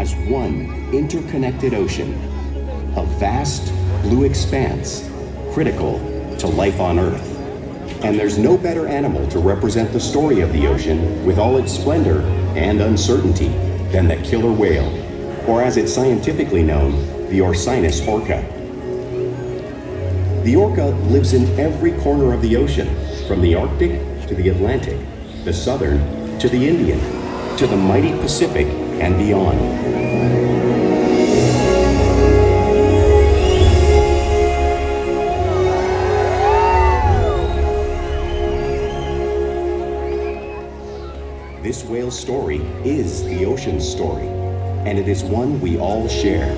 as one interconnected ocean, a vast blue expanse critical to life on Earth. And there's no better animal to represent the story of the ocean with all its splendor and uncertainty than the killer whale, or as it's scientifically known, the Orcinus orca. The orca lives in every corner of the ocean, from the Arctic to the Atlantic, the Southern to the Indian, to the mighty Pacific and beyond. This whale's story is the ocean's story, and it is one we all share.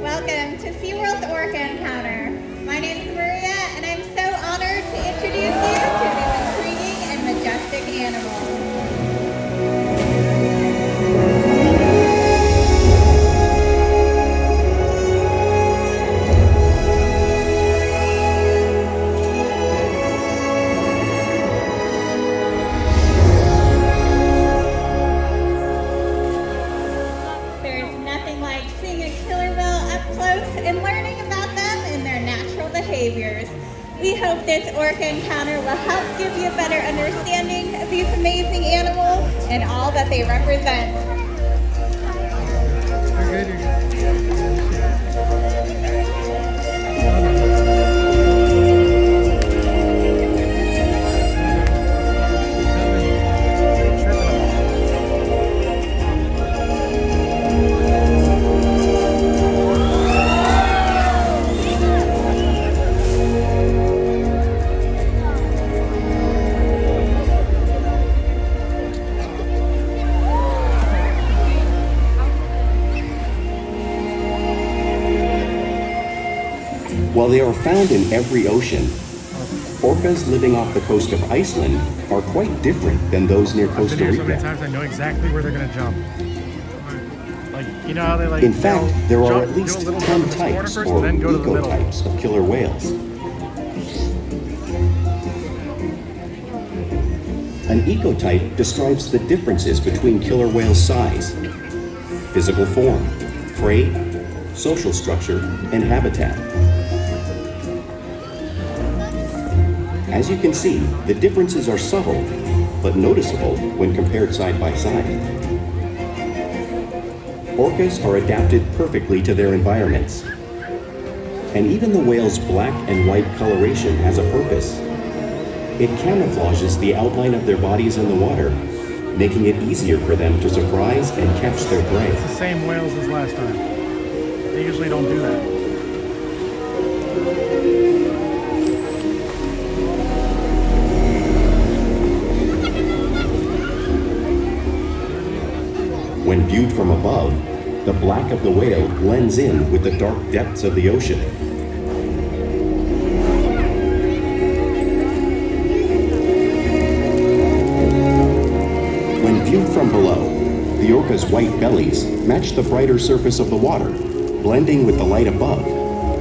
Welcome to SeaWorld's Orca Encounter. My name is Maria, and I'm so honored to introduce you to this intriguing and majestic animal. And learning about them and their natural behaviors. We hope this Orca encounter will help give you a better understanding of these amazing animals and all that they represent. You're While they are found in every ocean, orcas living off the coast of Iceland are quite different than those near Costa I've been here so many Rica. times I know exactly where they're gonna jump. Like, you know how they like. In fact, there are at do a least little 10 jump in the corner types first, or then go to the middle. ecotypes of killer whales. An ecotype describes the differences between killer whales' size, physical form, prey, social structure, and habitat. As you can see, the differences are subtle, but noticeable when compared side by side. Orcas are adapted perfectly to their environments. And even the whale's black and white coloration has a purpose. It camouflages the outline of their bodies in the water, making it easier for them to surprise and catch their prey. It's the same whales as last time. They usually don't do that. When viewed from above, the black of the whale blends in with the dark depths of the ocean. When viewed from below, the orca's white bellies match the brighter surface of the water, blending with the light above,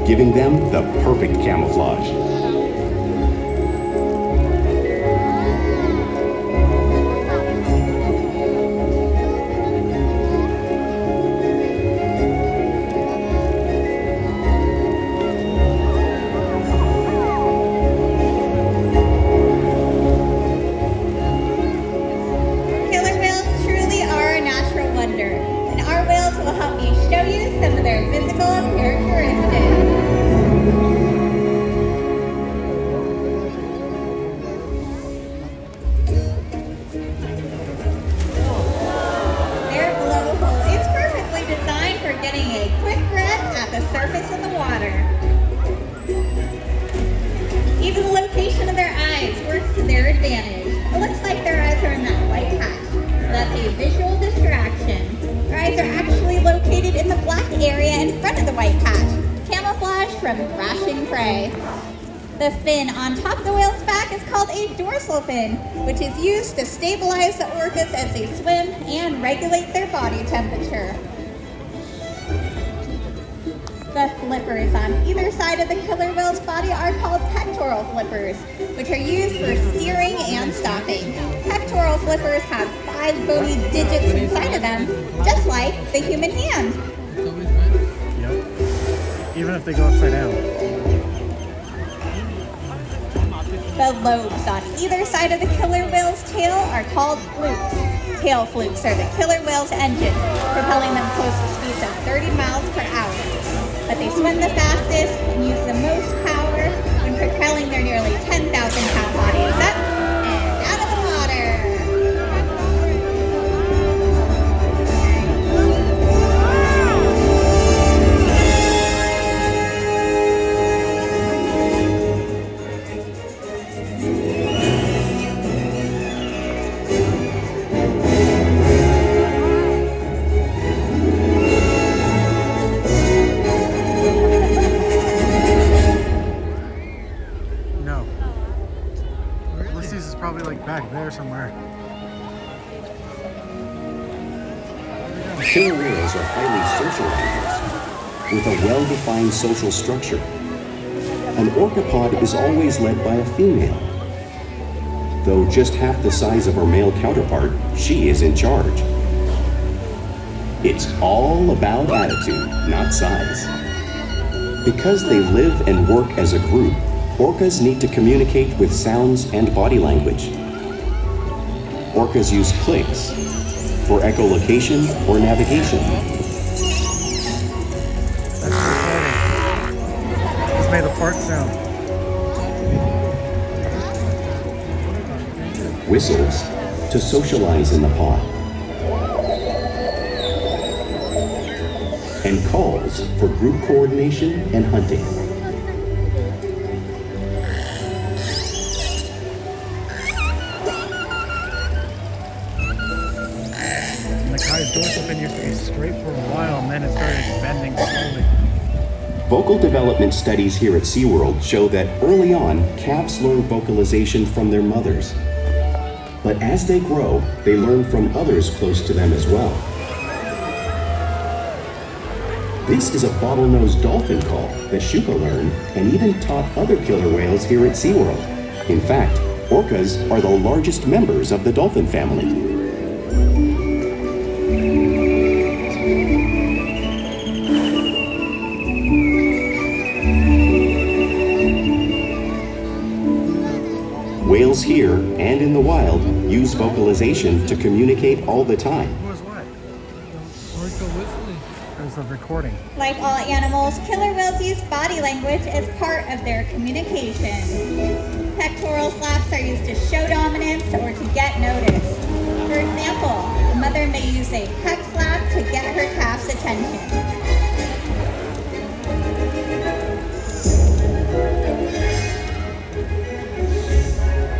giving them the perfect camouflage. And our whales will help me show you some of their physical characteristics. Their blowhole is perfectly designed for getting a quick breath at the surface of the water. Even the location of their eyes works to their advantage. It looks like their eyes are in that white patch. That's a visual distraction. Their eyes are actually located in the black area in front of the white patch, camouflage from thrashing prey. The fin on top of the whale's back is called a dorsal fin, which is used to stabilize the orcas as they swim and regulate their body temperature. The flippers on either side of the killer whale's body are called pectoral flippers, which are used for steering and stopping. Pectoral flippers have 5 bony digits inside of them, just like the human hand. Yep. Even if they go upside down. The lobes on either side of the killer whale's tail are called flukes. Tail flukes are the killer whale's engine, propelling them close to speeds of 30 miles per hour. But they swim the fastest and use the most power when propelling their nearly 10,000-pound bodies up and out of the water. No. Ulysses is probably like back there somewhere. Killer whales are highly social animals with a well-defined social structure. An orca pod is always led by a female. Though just half the size of her male counterpart, she is in charge. It's all about attitude, not size. Because they live and work as a group, orcas need to communicate with sounds and body language. Orcas use clicks for echolocation or navigation. That's recording. It's made a fart sound. Whistles to socialize in the pod. And calls for group coordination and hunting. Nakai's dorsal fin used to be straight for a while, and then it started bending slowly. Vocal development studies here at SeaWorld show that early on, calves learn vocalization from their mothers. But as they grow, they learn from others close to them as well. This is a bottlenose dolphin call that Shuka learned and even taught other killer whales here at SeaWorld. In fact, orcas are the largest members of the dolphin family. Whales here and in the wild use vocalization to communicate all the time. Who was what? It was a recording. Like all animals, killer whales use body language as part of their communication. Pectoral slaps are used to show dominance or to get noticed. For example, a mother may use a peck slap to get her calf's attention.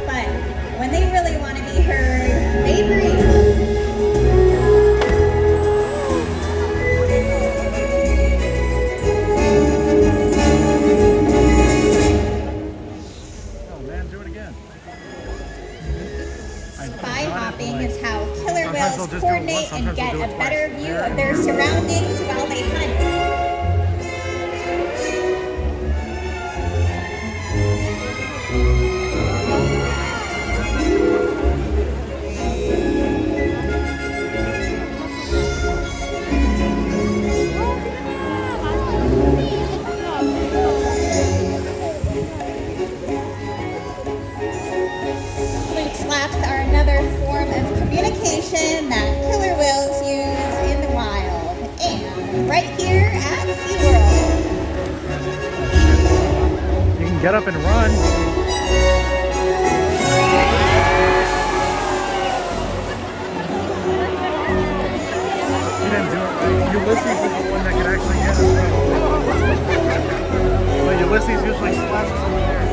But when they really want to be heard, they breathe. Is how killer whales coordinate and get a better view of their surroundings while they hunt. Communication that killer whales use in the wild and right here at SeaWorld. You can get up and run. You didn't do it. Ulysses is the one that can actually get us. But Ulysses usually slaps us over there.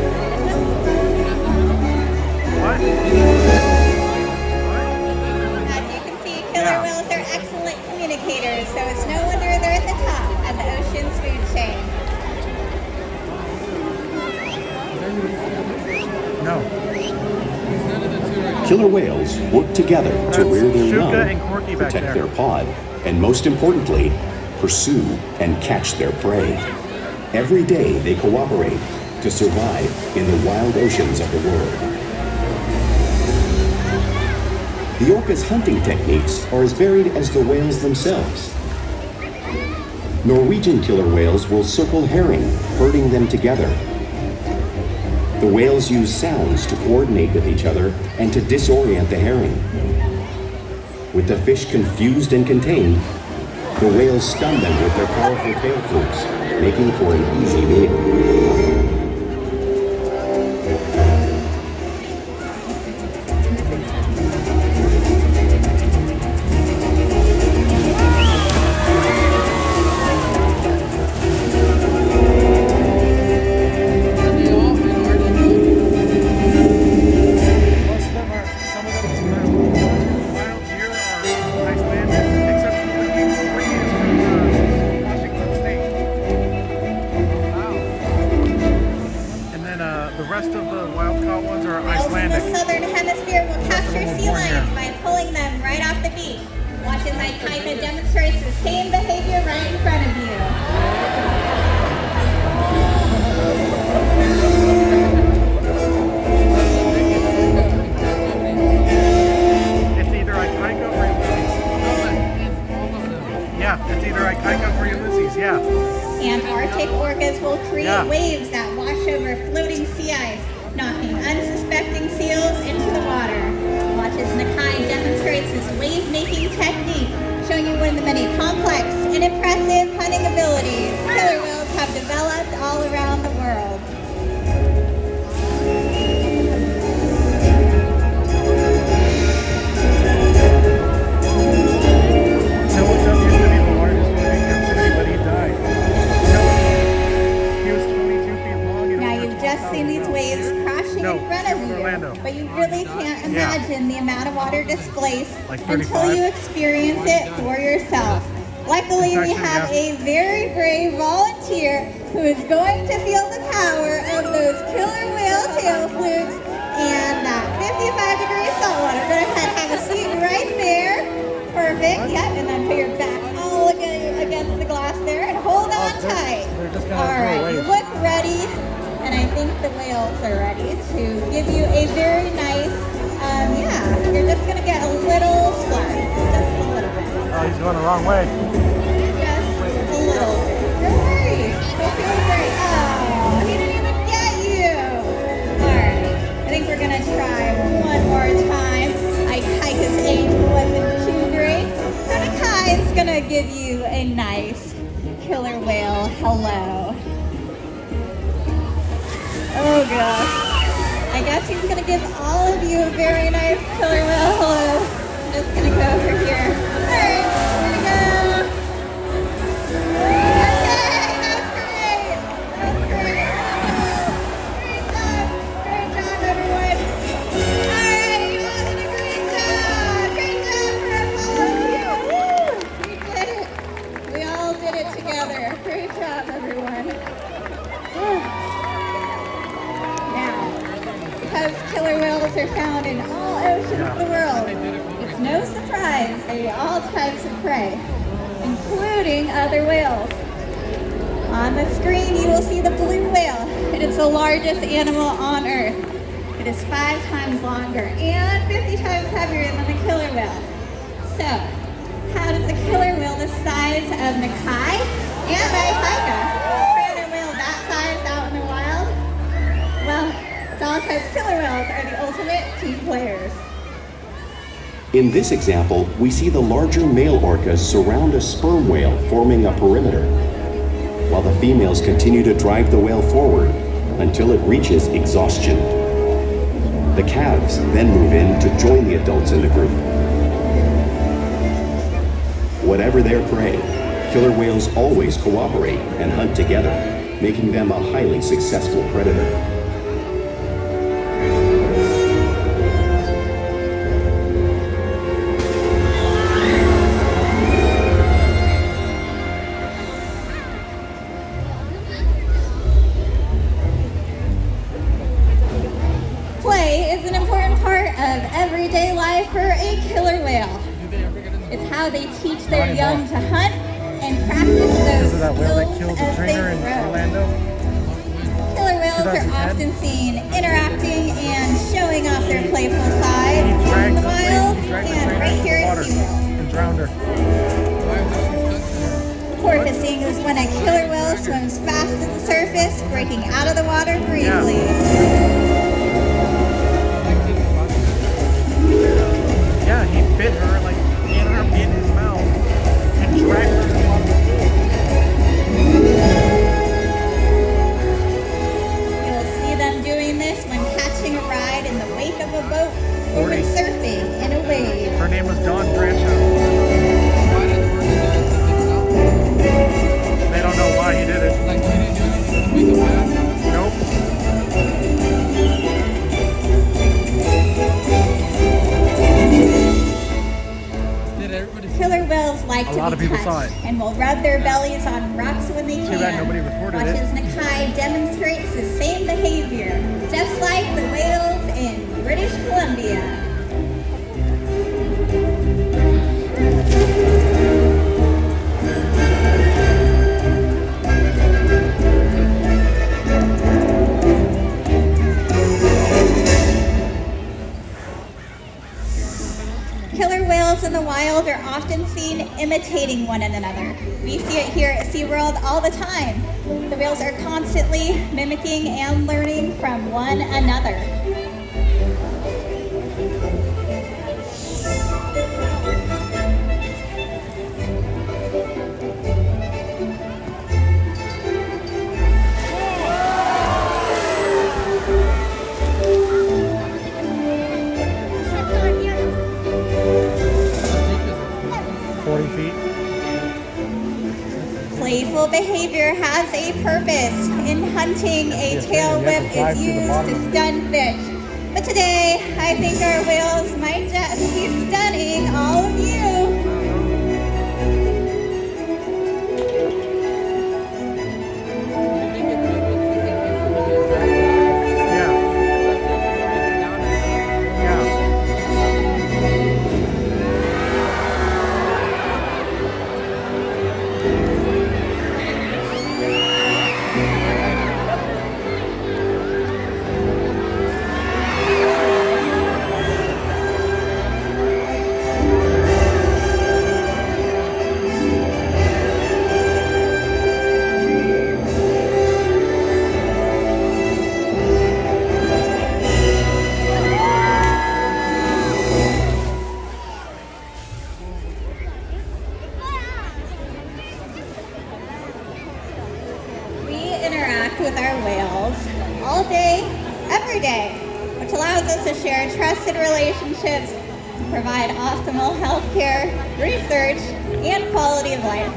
What? Killer whales are excellent communicators, so it's no wonder they're at the top of the ocean's food chain. No. Killer whales work together to rear their young, and Corky back protect there. their pod, and most importantly, pursue, and catch their prey. Every day they cooperate to survive in the wild oceans of the world. The orca's hunting techniques are as varied as the whales themselves. Norwegian killer whales will circle herring, herding them together. The whales use sounds to coordinate with each other and to disorient the herring. With the fish confused and contained, the whales stun them with their powerful tail flukes, making for an easy meal. Ikaika demonstrates the same behavior right in front of you. It's either Ikaika or Ulysses. Yeah, it's either Ikaika or Ulysses, yeah. And Arctic orcas will create waves that wash over floating sea ice, knocking unsuspecting seals into the water. Watch as Nakai demonstrates this wave-making technique, showing you one of the many complex and impressive hunting abilities killer whales have developed all around the world. Silvertip used to be the largest living amphibian, but he died. He was 22 feet long. Now you've just seen these waves crashing in front of you, but you really can't imagine the amount of water displaced until you experience it for yourself. Luckily, we have a very brave volunteer who is going to feel the power of those killer whale tail flukes and that 55-degree saltwater. Go ahead, have a seat right there. Perfect. Yep, and then put your back all against the glass there and hold on tight. All right, you look ready. And I think the whales are ready to give you a very nice, you're just going to get a little splash, just a little bit. Oh, he's going the wrong way. Just a little bit. Don't worry, don't feel great. Oh, he didn't even get you. All right, I think we're going to try one more time. Ikaika's aim wasn't too great. So Nakai is going to give you a nice killer whale hello. Oh gosh. I guess he's gonna give all of you a very nice killer whale hello. I'm just gonna go over here. Alright, here we go. Okay, that's great. That's great. Great job, everyone. Alright, you all did a great job. Great job for all of you. Woo! We did it. We all did it together. Great job, everyone. Woo. Because killer whales are found in all oceans of the world, it's no surprise they eat all types of prey, including other whales. On the screen, you will see the blue whale. It is the largest animal on Earth. It is 5 times longer and 50 times heavier than the killer whale. So, how does a killer whale the size of Nakai and Ikaika find a whale that size out in the wild? Well, it's all because killer whales are the ultimate team players. In this example, we see the larger male orcas surround a sperm whale, forming a perimeter, while the females continue to drive the whale forward until it reaches exhaustion. The calves then move in to join the adults in the group. Whatever their prey, killer whales always cooperate and hunt together, making them a highly successful predator. Everyday life for a killer whale. It's how they teach their young to hunt and practice those Is it that whale that skills killed the as they trainer in grow. Orlando? Killer whales are 2010? often seen interacting and showing off their playful side He in dragged the the wild trainer and right into here the at water SeaWorld. and drowned her. Porpoising is when a killer whale swims fast to the surface, breaking out of the water briefly. Yeah, he bit her, like, he had her in his mouth and dragged her to the bottom of the pool. You'll see them doing this when catching a ride in the wake of a boat or when 40. surfing in a wave. Her name was Dawn Brancho. They don't know why he did it. Nope. Killer whales like A to lot be of people touched saw it. and will rub their bellies on rocks when they Too bad nobody recorded Watch it. as Nakai demonstrates the same behavior, just like the whales in British Columbia. Killer whales in the wild are often seen imitating one another. We see it here at SeaWorld all the time. The whales are constantly mimicking and learning from one another. Playful behavior has a purpose. In hunting, a tail whip is used to stun fish. But today, I think our whales might just be stunning all of you. With our whales all day, every day, which allows us to share trusted relationships, provide optimal healthcare, research, and quality of life.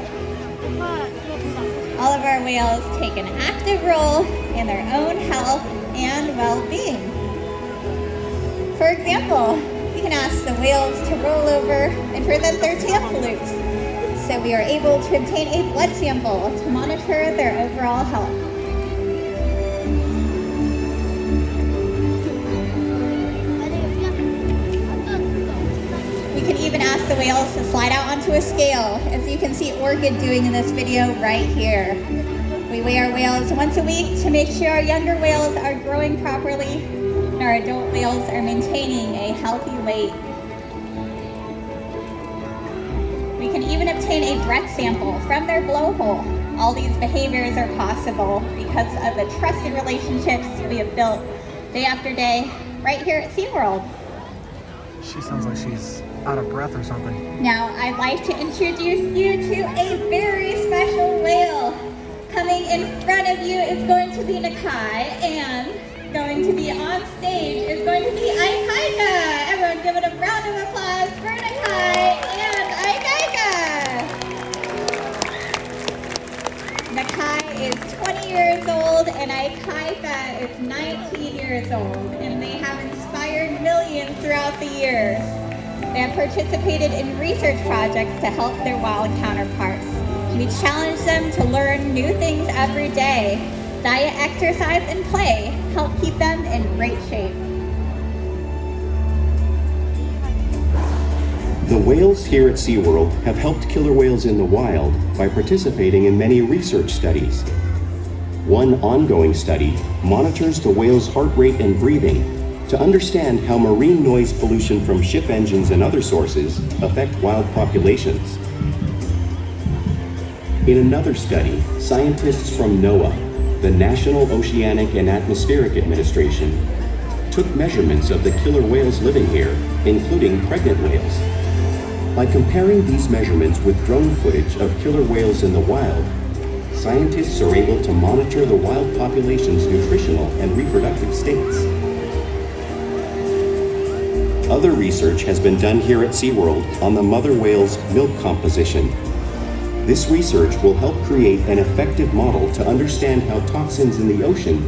All of our whales take an active role in their own health and well-being. For example, we can ask the whales to roll over and present their tail pollutes, so we are able to obtain a blood sample to monitor their overall health. We can even ask the whales to slide out onto a scale, as you can see Orca doing in this video right here. We weigh our whales once a week to make sure our younger whales are growing properly and our adult whales are maintaining a healthy weight. We can even obtain a breath sample from their blowhole. All these behaviors are possible because of the trusted relationships we have built day after day right here at SeaWorld. She sounds like she's out of breath or something. Now, I'd like to introduce you to a very special whale. Coming in front of you is going to be Nakai, and going to be on stage is going to be Ikaika. Everyone give it a round of applause for Nakai and Ikaika. Nakai is 20 years old and Ikaika is 19 years old, and they have inspired millions throughout the years. They have participated in research projects to help their wild counterparts. We challenge them to learn new things every day. Diet, exercise, and play help keep them in great shape. The whales here at SeaWorld have helped killer whales in the wild by participating in many research studies. One ongoing study monitors the whale's heart rate and breathing to understand how marine noise pollution from ship engines and other sources affect wild populations. In another study, scientists from NOAA, the National Oceanic and Atmospheric Administration, took measurements of the killer whales living here, including pregnant whales. By comparing these measurements with drone footage of killer whales in the wild, scientists are able to monitor the wild population's nutritional and reproductive states. Other research has been done here at SeaWorld on the mother whale's milk composition. This research will help create an effective model to understand how toxins in the ocean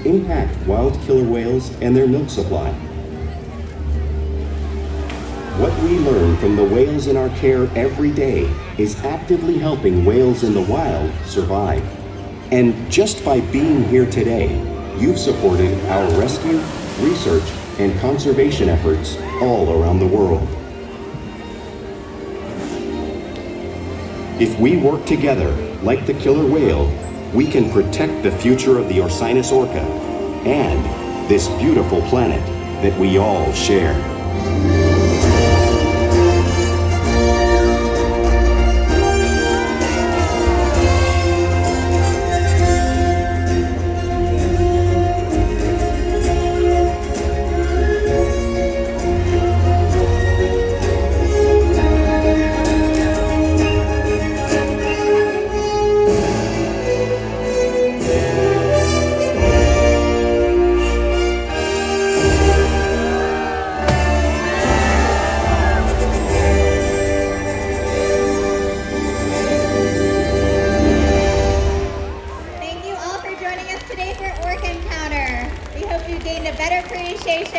impact wild killer whales and their milk supply. What we learn from the whales in our care every day is actively helping whales in the wild survive. And just by being here today, you've supported our rescue, research, and conservation efforts all around the world. If we work together, like the killer whale, we can protect the future of the Orcinus orca and this beautiful planet that we all share.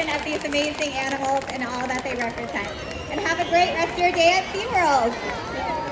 Of these amazing animals and all that they represent. And have a great rest of your day at SeaWorld.